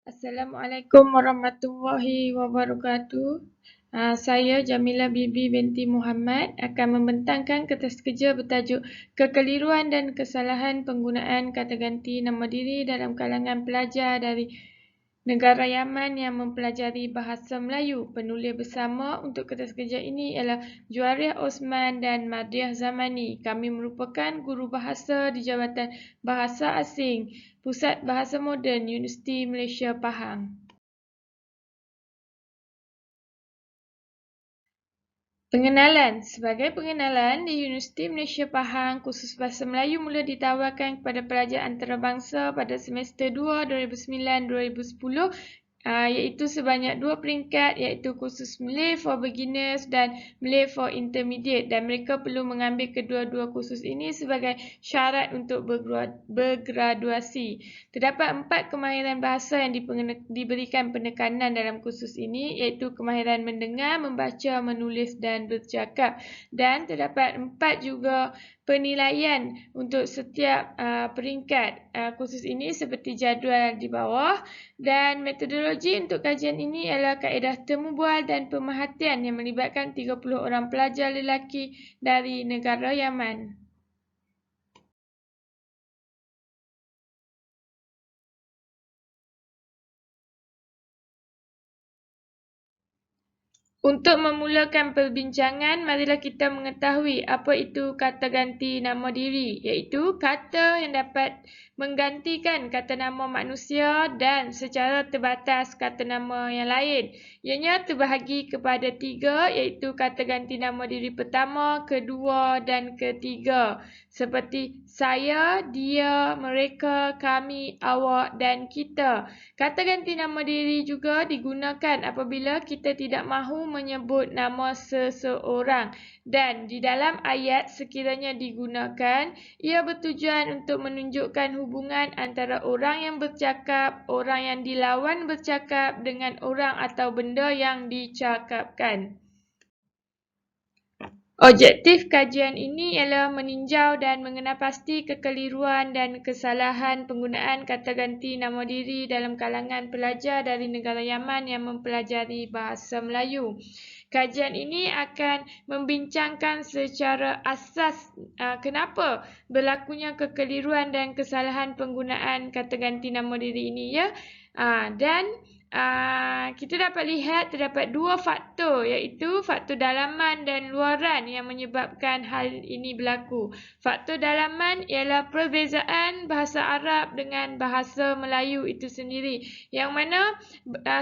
Assalamualaikum warahmatullahi wabarakatuh. Saya Jamila Bibi binti Muhammad akan membentangkan kertas kerja bertajuk Kekeliruan dan Kesalahan Penggunaan Kata Ganti Nama Diri dalam kalangan pelajar dari negara Yaman yang mempelajari bahasa Melayu. Penulis bersama untuk kertas kerja ini ialah Juwariah Osman dan Madriah Zamani. Kami merupakan guru bahasa di Jabatan Bahasa Asing, Pusat Bahasa Moden, Universiti Malaysia Pahang. Pengenalan. Sebagai pengenalan, di Universiti Malaysia Pahang, kursus Bahasa Melayu mula ditawarkan kepada pelajar antarabangsa pada semester 2 2009-2010 iaitu sebanyak 2 peringkat iaitu kursus Malay for Beginners dan Malay for Intermediate, dan mereka perlu mengambil kedua-dua kursus ini sebagai syarat untuk bergraduasi. Terdapat 4 kemahiran bahasa yang diberikan penekanan dalam kursus ini iaitu kemahiran mendengar, membaca, menulis dan bercakap, dan terdapat 4 juga penilaian untuk setiap peringkat kursus ini seperti jadual di bawah, dan metodologi untuk kajian ini ialah kaedah temu bual dan pemerhatian yang melibatkan 30 orang pelajar lelaki dari negara Yaman. Untuk memulakan perbincangan, marilah kita mengetahui apa itu kata ganti nama diri, iaitu kata yang dapat menggantikan kata nama manusia dan secara terbatas kata nama yang lain. Ianya terbahagi kepada 3, iaitu kata ganti nama diri pertama, kedua dan ketiga. Seperti saya, dia, mereka, kami, awak dan kita. Kata ganti nama diri juga digunakan apabila kita tidak mahu menyebut nama seseorang, dan di dalam ayat sekiranya digunakan, ia bertujuan untuk menunjukkan hubungan antara orang yang bercakap, orang yang dilawan bercakap dengan orang atau benda yang dicakapkan. Objektif kajian ini ialah meninjau dan mengenal pasti kekeliruan dan kesalahan penggunaan kata ganti nama diri dalam kalangan pelajar dari negara Yaman yang mempelajari bahasa Melayu. Kajian ini akan membincangkan secara asas kenapa berlakunya kekeliruan dan kesalahan penggunaan kata ganti nama diri ini, ya. Dan kita dapat lihat terdapat 2 faktor, iaitu faktor dalaman dan luaran yang menyebabkan hal ini berlaku. Faktor dalaman ialah perbezaan bahasa Arab dengan bahasa Melayu itu sendiri, yang mana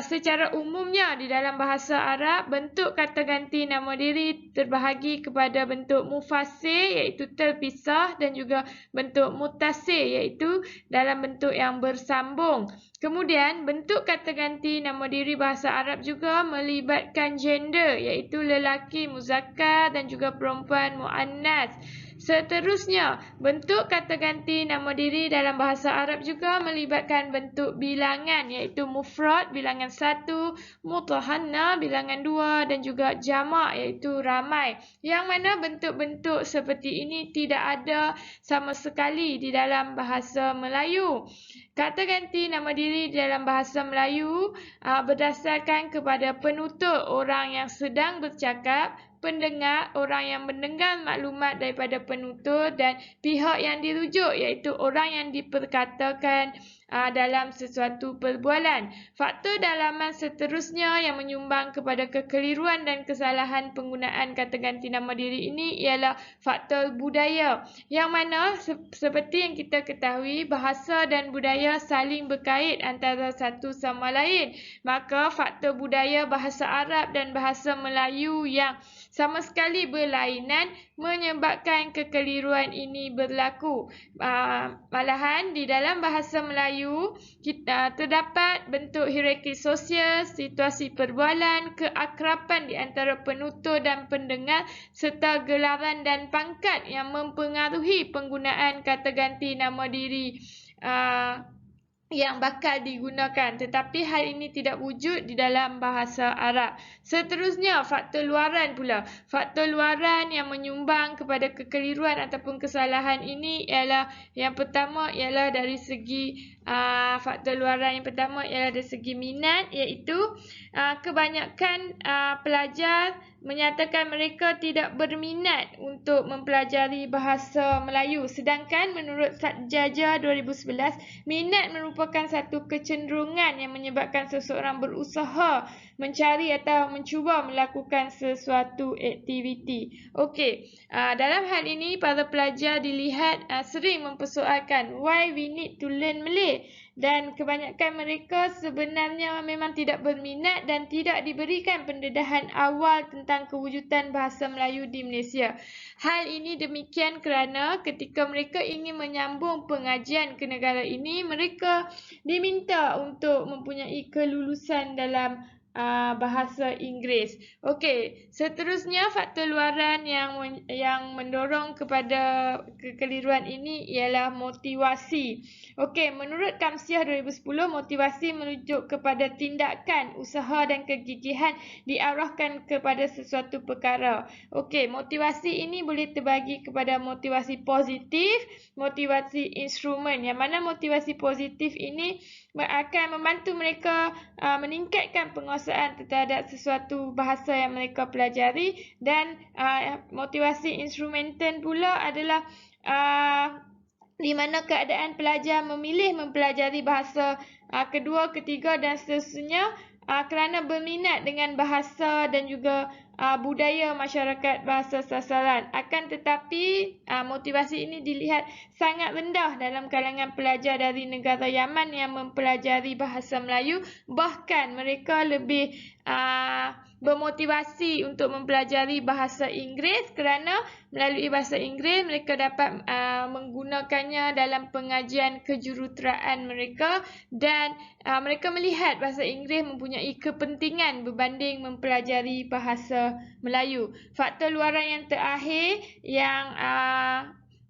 secara umumnya di dalam bahasa Arab, bentuk kata ganti nama diri terbahagi kepada bentuk mufassir iaitu terpisah, dan juga bentuk muttasil iaitu dalam bentuk yang bersambung. Kemudian, bentuk kata ganti nama diri bahasa Arab juga melibatkan gender iaitu lelaki muzakkar dan juga perempuan muannas. Seterusnya, bentuk kata ganti nama diri dalam bahasa Arab juga melibatkan bentuk bilangan iaitu mufrad bilangan 1, muthanna bilangan 2 dan juga jamak iaitu ramai. Yang mana bentuk-bentuk seperti ini tidak ada sama sekali di dalam bahasa Melayu. Kata ganti nama diri dalam bahasa Melayu berdasarkan kepada penutur orang yang sedang bercakap, pendengar orang yang mendengar maklumat daripada penutur, dan pihak yang dirujuk iaitu orang yang diperkatakan dalam sesuatu perbualan. Faktor dalaman seterusnya yang menyumbang kepada kekeliruan dan kesalahan penggunaan kata ganti nama diri ini ialah faktor budaya, yang mana seperti yang kita ketahui, bahasa dan budaya saling berkait antara satu sama lain. Maka faktor budaya bahasa Arab dan bahasa Melayu yang sama sekali berlainan menyebabkan kekeliruan ini berlaku. Malahan di dalam bahasa Melayu kita terdapat bentuk hierarki sosial, situasi perbualan, keakraban di antara penutur dan pendengar, serta gelaran dan pangkat yang mempengaruhi penggunaan kata ganti nama diri yang bakal digunakan, tetapi hal ini tidak wujud di dalam bahasa Arab. Seterusnya, faktor luaran pula. Faktor luaran yang menyumbang kepada kekeliruan ataupun kesalahan ini ialah yang pertama ialah dari segi faktor luaran yang pertama ialah dari segi minat, iaitu kebanyakan pelajar menyatakan mereka tidak berminat untuk mempelajari bahasa Melayu. Sedangkan menurut Satjaja 2011, minat merupakan satu kecenderungan yang menyebabkan seseorang berusaha mencari atau mencuba melakukan sesuatu aktiviti. Okey, dalam hal ini para pelajar dilihat sering mempersoalkan why we need to learn Malay, dan kebanyakan mereka sebenarnya memang tidak berminat dan tidak diberikan pendedahan awal tentang kewujudan bahasa Melayu di Malaysia. Hal ini demikian kerana ketika mereka ingin menyambung pengajian ke negara ini, mereka diminta untuk mempunyai kelulusan dalam bahasa Inggeris. Okey, seterusnya faktor luaran yang mendorong kepada kekeliruan ini ialah motivasi. Okey, menurut Kamsiah 2010, motivasi merujuk kepada tindakan, usaha dan kegigihan diarahkan kepada sesuatu perkara. Okey, motivasi ini boleh terbagi kepada motivasi positif, motivasi instrumen. Yang mana motivasi positif ini akan membantu mereka meningkatkan penguasaan terhadap sesuatu bahasa yang mereka pelajari, dan motivasi instrumental pula adalah di mana keadaan pelajar memilih mempelajari bahasa kedua, ketiga dan seterusnya kerana berminat dengan bahasa dan juga budaya masyarakat bahasa sasaran. Akan tetapi motivasi ini dilihat sangat rendah dalam kalangan pelajar dari negara Yaman yang mempelajari bahasa Melayu. Bahkan mereka lebih bermotivasi untuk mempelajari bahasa Inggeris kerana melalui bahasa Inggeris mereka dapat menggunakannya dalam pengajian kejuruteraan mereka, dan mereka melihat bahasa Inggeris mempunyai kepentingan berbanding mempelajari bahasa Melayu. Faktor luaran yang terakhir yang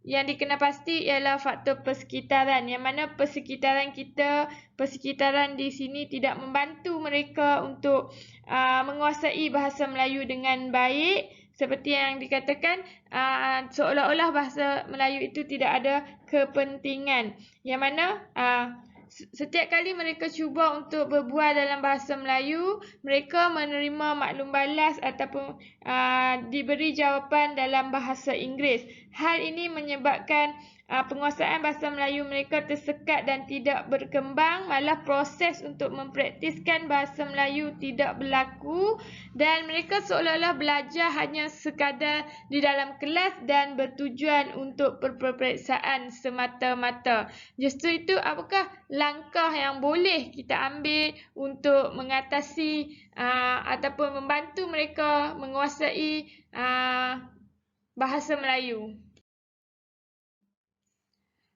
dikenal pasti ialah faktor persekitaran, yang mana persekitaran di sini tidak membantu mereka untuk menguasai bahasa Melayu dengan baik. Seperti yang dikatakan, seolah-olah bahasa Melayu itu tidak ada kepentingan. Yang mana setiap kali mereka cuba untuk berbual dalam bahasa Melayu, mereka menerima maklum balas ataupun diberi jawapan dalam bahasa Inggeris. Hal ini menyebabkan penguasaan bahasa Melayu mereka tersekat dan tidak berkembang, malah proses untuk mempraktiskan bahasa Melayu tidak berlaku, dan mereka seolah-olah belajar hanya sekadar di dalam kelas dan bertujuan untuk peperiksaan semata-mata. Justru itu, apakah langkah yang boleh kita ambil untuk mengatasi ataupun membantu mereka menguasai bahasa Melayu?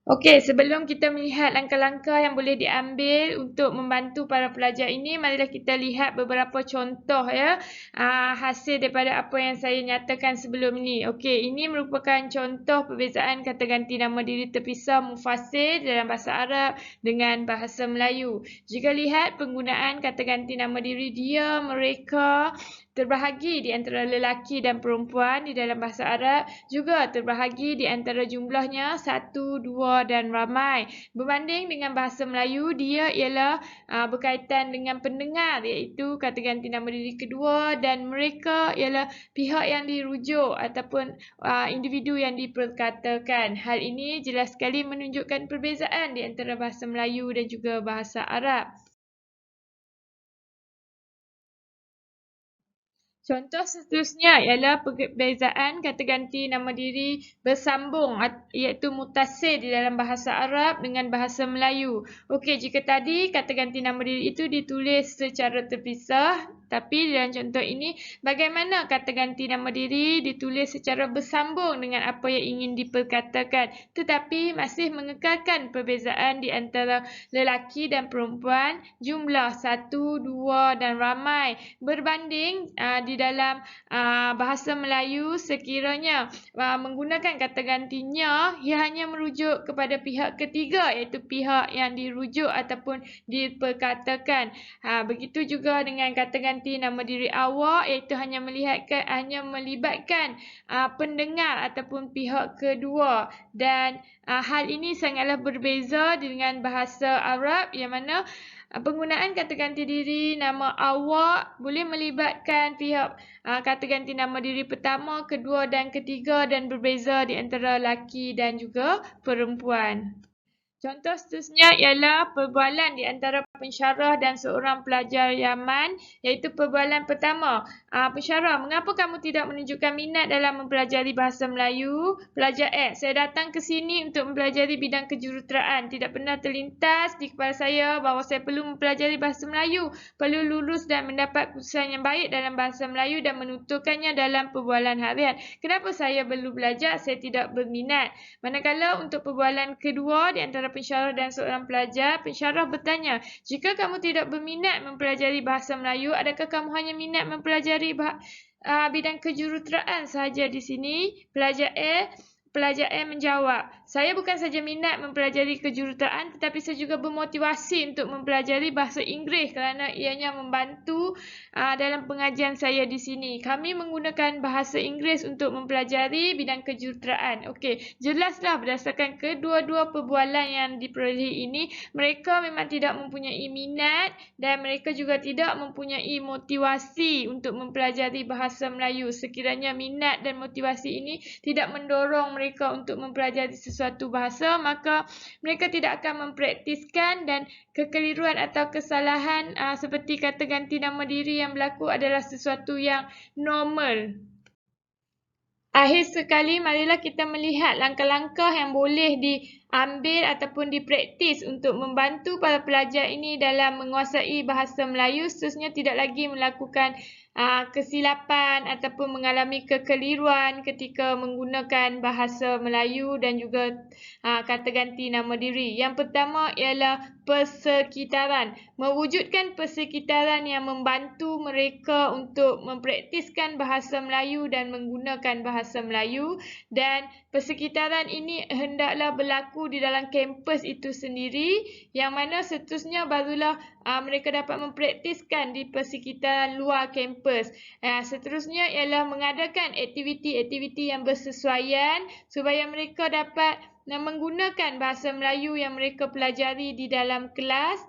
Okey, sebelum kita melihat langkah-langkah yang boleh diambil untuk membantu para pelajar ini, marilah kita lihat beberapa contoh hasil daripada apa yang saya nyatakan sebelum ini. Okey, ini merupakan contoh perbezaan kata ganti nama diri terpisah mufassil dalam bahasa Arab dengan bahasa Melayu. Jika lihat penggunaan kata ganti nama diri dia, mereka, terbahagi di antara lelaki dan perempuan di dalam bahasa Arab, juga terbahagi di antara jumlahnya 1, 2 dan ramai. Berbanding dengan bahasa Melayu, dia ialah berkaitan dengan pendengar, iaitu kata ganti nama diri kedua, dan mereka ialah pihak yang dirujuk ataupun individu yang diperkatakan. Hal ini jelas sekali menunjukkan perbezaan di antara bahasa Melayu dan juga bahasa Arab. Contoh seterusnya ialah perbezaan kata ganti nama diri bersambung, iaitu mutasil di dalam bahasa Arab dengan bahasa Melayu. Okey, jika tadi kata ganti nama diri itu ditulis secara terpisah, Tapi dalam contoh ini, bagaimana kata ganti nama diri ditulis secara bersambung dengan apa yang ingin diperkatakan, tetapi masih mengekalkan perbezaan di antara lelaki dan perempuan, jumlah satu, dua dan ramai. Berbanding di dalam bahasa Melayu, sekiranya menggunakan kata gantinya, ia hanya merujuk kepada pihak ketiga, iaitu pihak yang dirujuk ataupun diperkatakan. Begitu juga dengan kata ganti nama diri awak, iaitu hanya melibatkan pendengar ataupun pihak kedua. Dan hal ini sangatlah berbeza dengan bahasa Arab, yang mana penggunaan kata ganti diri nama awak boleh melibatkan pihak kata ganti nama diri pertama, kedua dan ketiga, dan berbeza di antara lelaki dan juga perempuan. Contoh seterusnya ialah perbualan di antara pensyarah dan seorang pelajar Yaman, iaitu perbualan pertama. Pensyarah, mengapa kamu tidak menunjukkan minat dalam mempelajari bahasa Melayu? Pelajar A, saya datang ke sini untuk mempelajari bidang kejuruteraan. Tidak pernah terlintas di kepala saya bahawa saya perlu mempelajari bahasa Melayu, perlu lulus dan mendapat keputusan yang baik dalam bahasa Melayu dan menuturkannya dalam perbualan harian. Kenapa saya perlu belajar? Saya tidak berminat. Manakala untuk perbualan kedua di antara pensyarah dan seorang pelajar, pensyarah bertanya, jika kamu tidak berminat mempelajari bahasa Melayu, adakah kamu hanya minat mempelajari bidang kejuruteraan sahaja di sini? Pelajar A menjawab, saya bukan saja minat mempelajari kejuruteraan, tetapi saya juga bermotivasi untuk mempelajari bahasa Inggeris kerana ianya membantu dalam pengajian saya di sini. Kami menggunakan bahasa Inggeris untuk mempelajari bidang kejuruteraan. Okey, jelaslah berdasarkan kedua-dua perbualan yang diperolehi ini, mereka memang tidak mempunyai minat dan mereka juga tidak mempunyai motivasi untuk mempelajari bahasa Melayu. Sekiranya minat dan motivasi ini tidak mendorong mereka untuk mempelajari sesuatu bahasa, maka mereka tidak akan mempraktiskan, dan kekeliruan atau kesalahan seperti kata ganti nama diri yang berlaku adalah sesuatu yang normal. Akhir sekali, marilah kita melihat langkah-langkah yang boleh diambil ataupun dipraktis untuk membantu para pelajar ini dalam menguasai bahasa Melayu, seterusnya tidak lagi melakukan kesilapan ataupun mengalami kekeliruan ketika menggunakan bahasa Melayu dan juga kata ganti nama diri. Yang pertama ialah persekitaran. Mewujudkan persekitaran yang membantu mereka untuk mempraktiskan bahasa Melayu dan menggunakan bahasa Melayu, dan persekitaran ini hendaklah berlaku di dalam kampus itu sendiri, yang mana seterusnya barulah mereka dapat mempraktiskan di persekitaran luar kampus. Seterusnya ialah mengadakan aktiviti-aktiviti yang bersesuaian supaya mereka dapat menggunakan bahasa Melayu yang mereka pelajari di dalam kelas,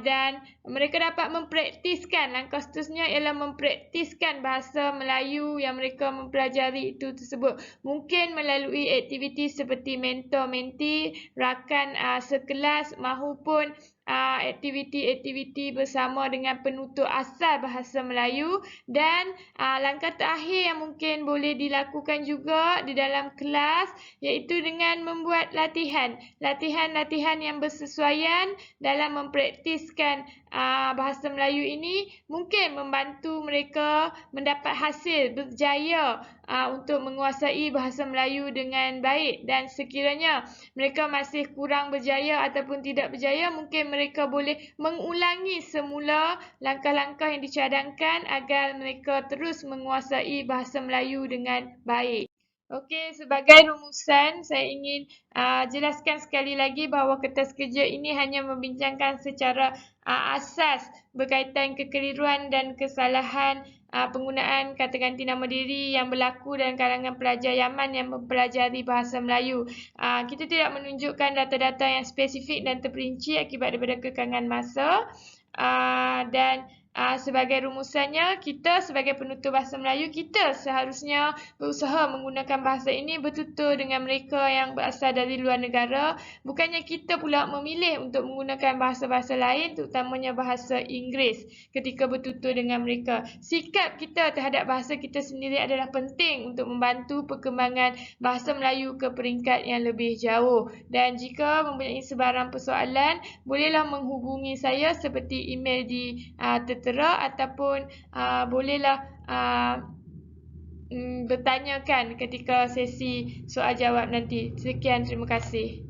dan mereka dapat mempraktiskan. Langkah seterusnya ialah mempraktiskan bahasa Melayu yang mereka mempelajari itu tersebut. Mungkin melalui aktiviti seperti mentor-menti, rakan sekelas mahupun aktiviti-aktiviti bersama dengan penutur asal bahasa Melayu. Dan langkah terakhir yang mungkin boleh dilakukan juga di dalam kelas, iaitu dengan membuat latihan yang bersesuaian dalam mempraktiskan bahasa Melayu ini, mungkin membantu mereka mendapat hasil berjaya untuk menguasai bahasa Melayu dengan baik. Dan sekiranya mereka masih kurang berjaya ataupun tidak berjaya, mungkin mereka boleh mengulangi semula langkah-langkah yang dicadangkan agar mereka terus menguasai bahasa Melayu dengan baik. Okey, sebagai rumusan, saya ingin jelaskan sekali lagi bahawa kertas kerja ini hanya membincangkan secara asas berkaitan kekeliruan dan kesalahan penggunaan kata ganti nama diri yang berlaku dalam kalangan pelajar Yaman yang mempelajari bahasa Melayu. Kita tidak menunjukkan data-data yang spesifik dan terperinci akibat daripada kekangan masa. Dan sebagai rumusannya, kita sebagai penutur bahasa Melayu, kita seharusnya berusaha menggunakan bahasa ini bertutur dengan mereka yang berasal dari luar negara. Bukannya kita pula memilih untuk menggunakan bahasa-bahasa lain, terutamanya bahasa Inggeris ketika bertutur dengan mereka. Sikap kita terhadap bahasa kita sendiri adalah penting untuk membantu perkembangan bahasa Melayu ke peringkat yang lebih jauh. Dan jika mempunyai sebarang persoalan, bolehlah menghubungi saya seperti email di tertera ataupun bolehlah bertanyakan ketika sesi soal jawab nanti. Sekian, terima kasih.